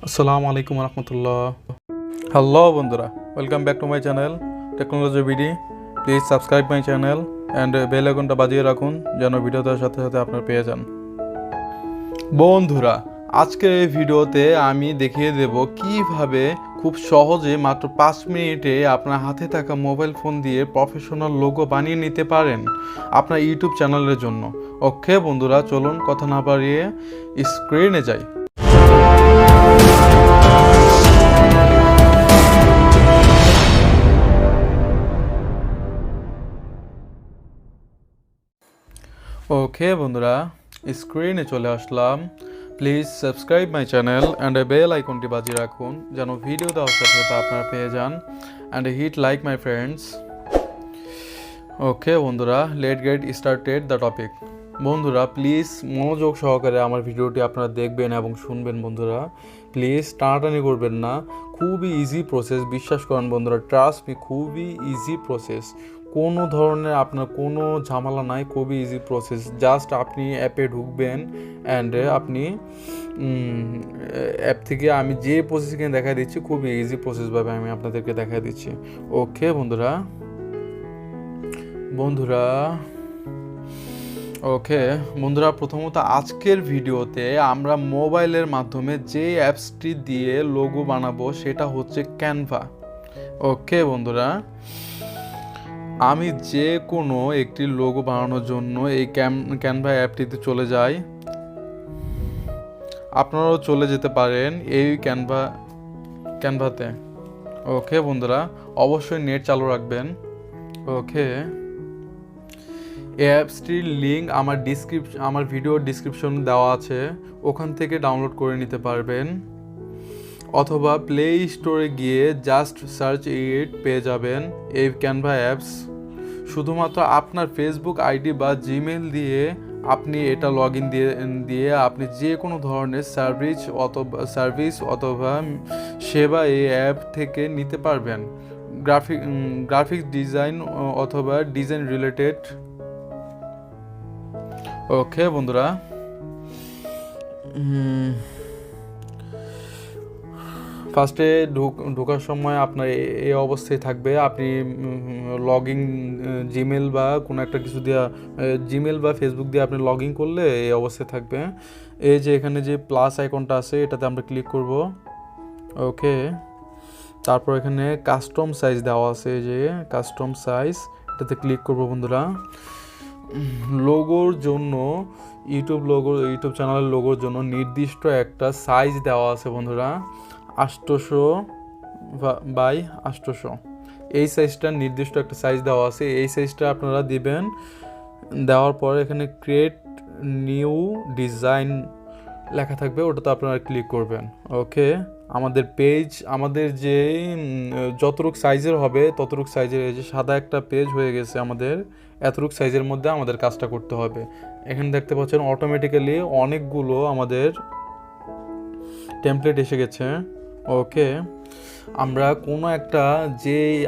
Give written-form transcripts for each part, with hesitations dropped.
আসসালামু আলাইকুম রহমতুল্লাহ। হ্যালো বন্ধুরা, welcome back to my channel technology ভিডি। Please subscribe my channel and bell আইকনটা বাজিয়ে রাখুন যেন ভিডিও দেওয়ার সাথে সাথে আপনারা পেয়ে যান। বন্ধুরা, আজকের এই ভিডিওতে আমি দেখিয়ে দেব কিভাবে খুব সহজে মাত্র 5 মিনিটে আপনার হাতে থাকা মোবাইল ফোন দিয়ে প্রফেশনাল লোগো বানিয়ে নিতে পারেন আপনার ইউটিউব চ্যানেলের জন্য। ওকে বন্ধুরা, চলুন কথা না বাড়িয়ে স্ক্রিনে যাই। ওকে বন্ধুরা, স্ক্রিনে চলে আসলাম। Please subscribe my channel and bell আইকনটি বাজিয়ে রাখুন যেন ভিডিও দেওয়ার সাথে সাথে আপনারা পেয়ে যান, and hit like my friends. Okay বন্ধুরা, let get started the topic. বন্ধুরা প্লিজ মনোযোগ সহকারে আমার ভিডিওটি আপনারা দেখবেন এবং শুনবেন। বন্ধুরা প্লিজ টানাটানি করবেন না, খুবই ইজি প্রসেস, বিশ্বাস করেন বন্ধুরা, ট্রাস্ট মি, খুবই ইজি প্রসেস। কোনো ধরনের আপনার কোনো ঝামেলা নাই, খুবই ইজি প্রসেস। জাস্ট আপনি অ্যাপে ঢুকবেন অ্যান্ড আপনি অ্যাপ থেকে আমি যে প্রসেস এখানে দেখা দিচ্ছি খুবই ইজি প্রসেসভাবে আমি আপনাদেরকে দেখা দিচ্ছি। ওকে বন্ধুরা ওকে বন্ধুরা, প্রথমত আজকের ভিডিওতে আমরা মোবাইলের মাধ্যমে যে অ্যাপসটি দিয়ে লোগো বানাবো সেটা হচ্ছে ক্যানভা। ওকে বন্ধুরা, আমি যে কোনো একটি লোগো বানানোর জন্য এই ক্যানভা অ্যাপটিতে চলে যাই। আপনারাও চলে যেতে পারেন এই ক্যানভাতে। ওকে বন্ধুরা, অবশ্যই নেট চালু রাখবেন। ওকে, এই অ্যাপসটির লিঙ্ক আমার ভিডিওর ডিসক্রিপশন দেওয়া আছে, ওখান থেকে ডাউনলোড করে নিতে পারবেন, অথবা প্লে স্টোরে গিয়ে জাস্ট সার্চ ইট পেয়ে যাবেন এই ক্যানভা অ্যাপস। শুধুমাত্র আপনার ফেসবুক আইডি বা জিমেল দিয়ে আপনি এটা লগ ইন দিয়ে আপনি যে কোনো ধরনের সার্ভিস অথবা সেবা এই অ্যাপ থেকে নিতে পারবেন। গ্রাফিক্স ডিজাইন অথবা ডিজাইন রিলেটেড। ওকে বন্ধুরা, ফার্স্টে ঢোকার সময় আপনার এই অবস্থায় থাকবে। আপনি লগ ইন জিমেল বা কোনো একটা কিছু দিয়ে, জিমেল বা ফেসবুক দিয়ে আপনি লগ ইন করলে এই অবস্থায় থাকবে। এই যে এখানে যে প্লাস আইকনটা আছে এটাতে আমরা ক্লিক করব। ওকে, তারপর এখানে কাস্টম সাইজ দেওয়া আছে, এই যে কাস্টম সাইজ, এটাতে ক্লিক করব বন্ধুরা। লোগোর জন্য ইউটিউব চ্যানেলের লোগোর জন্য নির্দিষ্ট একটা সাইজ দেওয়া আছে বন্ধুরা, 800x800। এই সাইজটা নির্দিষ্ট একটা সাইজ দেওয়া আছে, এই সাইজটা আপনারা দিবেন। দেওয়ার পর এখানে ক্রিয়েট নিউ ডিজাইন লেখা থাকবে, ওটাতে আপনারা ক্লিক করবেন। ওকে, আমাদের যে যতটুক সাইজের হবে ততটুক সাইজের, এই যে সাদা একটা পেজ হয়ে গেছে আমাদের, এতটুক সাইজের মধ্যে আমাদের কাজটা করতে হবে। এখানে দেখতে পাচ্ছেন অটোমেটিক্যালি অনেকগুলো আমাদের টেমপ্লেট এসে গেছে। ওকে, আমরা কোনো একটা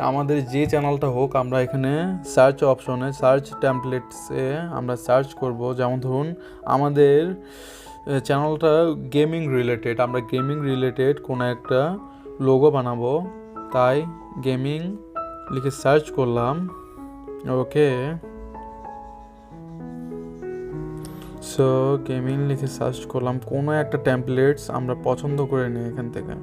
আমাদের যে চ্যানেলটা হোক, আমরা এখানে সার্চ অপশনে সার্চ টেমপ্লেটসে আমরা সার্চ করব। যেমন ধরুন আমাদের চ্যানেলটা গেমিং রিলেটেড, আমরা গেমিং রিলেটেড কোনো একটা লোগো বানাবো, তাই গেমিং লিখে সার্চ করলাম। ওকে, সো গেমিং লিখে সার্চ করলাম, কোনো একটা টেমপ্লেটস আমরা পছন্দ করে নিই এখান থেকে।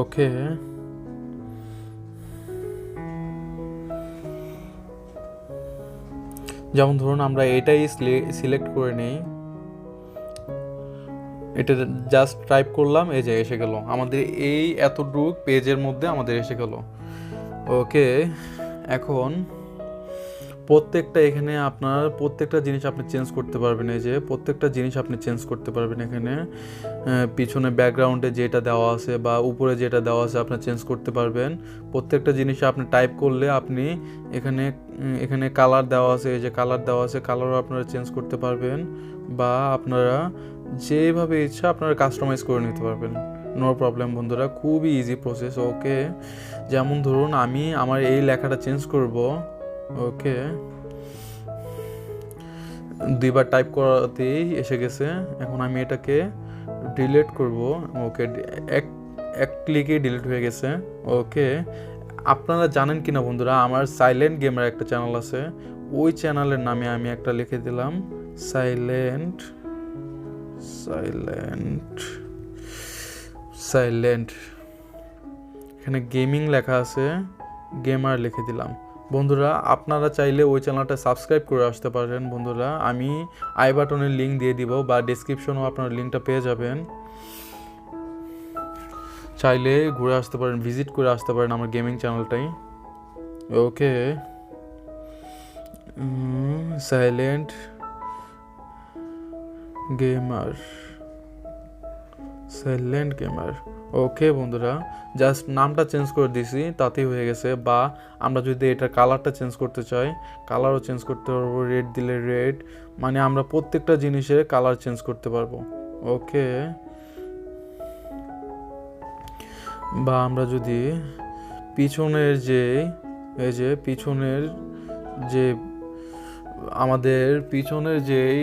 ওকে, যেমন ধরুন আমরা এটাই সিলেক্ট করে নিই, এটা জাস্ট টাইপ করলাম, এই যে এসে গেল আমাদের এই এতটুক পেজের মধ্যে আমাদের এসে গেল। ওকে, এখন এখানে আপনার প্রত্যেকটা জিনিস আপনি চেঞ্জ করতে পারবেন। এই যে প্রত্যেকটা জিনিস আপনি চেঞ্জ করতে পারবেন এখানে, পিছনে ব্যাকগ্রাউন্ডে যেটা দেওয়া আছে বা উপরে যেটা দেওয়া আছে আপনি চেঞ্জ করতে পারবেন। প্রত্যেকটা জিনিস আপনি টাইপ করলে আপনি এখানে কালার দেওয়া আছে, এই যে কালার দেওয়া আছে, কালারও আপনারা চেঞ্জ করতে পারবেন, বা আপনারা যেভাবে ইচ্ছা আপনারা কাস্টমাইজ করে নিতে পারবেন। নো প্রবলেম বন্ধুরা, খুবই ইজি প্রসেস। ওকে, যেমন ধরুন আমি আমার এই লেখাটা চেঞ্জ করব, ওকে, দুইবার টাইপ করাতেই এসে গেছে। এখন আমি এটাকে ডিলিট করব। ওকে, এক এক ক্লিকে ডিলিট হয়ে গেছে। ওকে, আপনারা জানেন কি না বন্ধুরা, আমার সাইলেন্ট গেমের একটা চ্যানেল আছে, ওই চ্যানেলের নামে আমি একটা লিখে দিলাম সাইলেন্ট সাইলেন্ট সাইলেন্ট। এখানে গেমিং লেখা আছে, গেমার লিখে দিলাম। বন্ধুরা আপনারা চাইলে ওই চ্যানেলটা সাবস্ক্রাইব করে আসতে পারেন বন্ধুরা, আমি আই বাটনের লিঙ্ক দিয়ে দিব বা ডেসক্রিপশনেও আপনারা লিঙ্কটা পেয়ে যাবেন, চাইলে ঘুরে আসতে পারেন, ভিজিট করে আসতে পারেন আমার গেমিং চ্যানেলটাই। ওকে, সাইলেন্ট গেমার, সাইলেন্ট গেমার। ওকে বন্ধুরা, জাস্ট নামটা চেঞ্জ করে দিছি তাতেই হয়ে গেছে। বা আমরা যদি এটার কালারটা চেঞ্জ করতে চাই, কালারও চেঞ্জ করতে পারবো, রেড দিলে রেড, মানে আমরা প্রত্যেকটা জিনিসের কালার চেঞ্জ করতে পারবো। ওকে, বা আমরা যদি পিছনের যে এই যে পিছনের যে আমাদের পিছনের যেই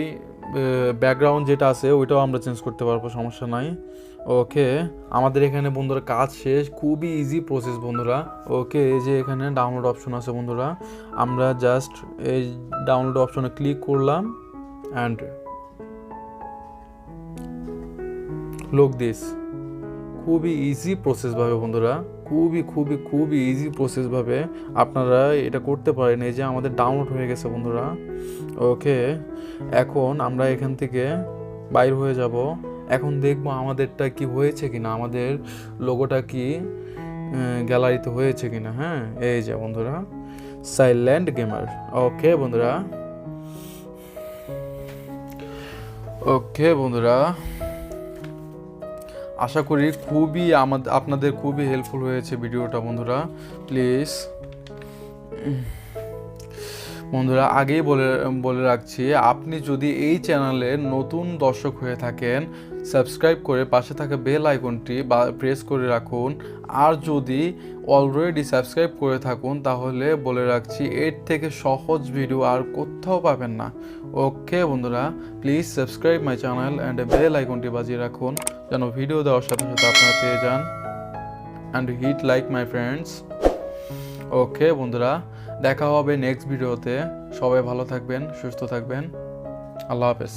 ব্যাকগ্রাউন্ড যেটা আছে ওইটাও আমরা চেঞ্জ করতে পারবো, সমস্যা নাই। ওকে, আমাদের এখানে বন্ধুরা কাজ শেষ, খুবই ইজি প্রসেস বন্ধুরা। ওকে, এই যে এখানে ডাউনলোড অপশন আছে বন্ধুরা, আমরা জাস্ট এই ডাউনলোড অপশনে ক্লিক করলাম অ্যান্ড লুক দিস। খুবই ইজি প্রসেসভাবে বন্ধুরা, খুবই ইজি প্রসেসভাবে আপনারা এটা করতে পারেন। এই যে আমাদের ডাউনলোড হয়ে গেছে বন্ধুরা। ওকে, এখন আমরা এখান থেকে বাইর হয়ে যাব। এখন দেখবো আমাদেরটা কি হয়েছে কিনা, আমাদের লোগোটা কি গ্যালারিতে হয়েছে কিনা। হ্যাঁ, এই যে বন্ধুরা সাইলেন্ট গেমার। ওকে বন্ধুরা, ওকে বন্ধুরা, আশা করি আপনাদের খুবই হেল্পফুল হয়েছে ভিডিওটা বন্ধুরা। প্লিজ বন্ধুরা আগেই বলে রাখছি, আপনি যদি এই চ্যানেলের নতুন দর্শক হয়ে থাকেন, সাবস্ক্রাইব করে পাশে থাকা বেল আইকনটি প্রেস করে রাখুন। আর যদি অলরেডি সাবস্ক্রাইব করে থাকুন তাহলে বলে রাখছি, এর থেকে সহজ ভিডিও আর কোথাও পাবেন না। ওকে বন্ধুরা, please subscribe my channel and bell আইকনটি বাজিয়ে রাখুন যেন ভিডিও দেওয়ার সাথে সাথে আপনারা পেয়ে যান। And hit like my friends. Okay বন্ধুরা, দেখা হবে নেক্সট ভিডিওতে। সবাই ভালো থাকবেন, সুস্থ থাকবেন। আল্লাহ হাফেজ।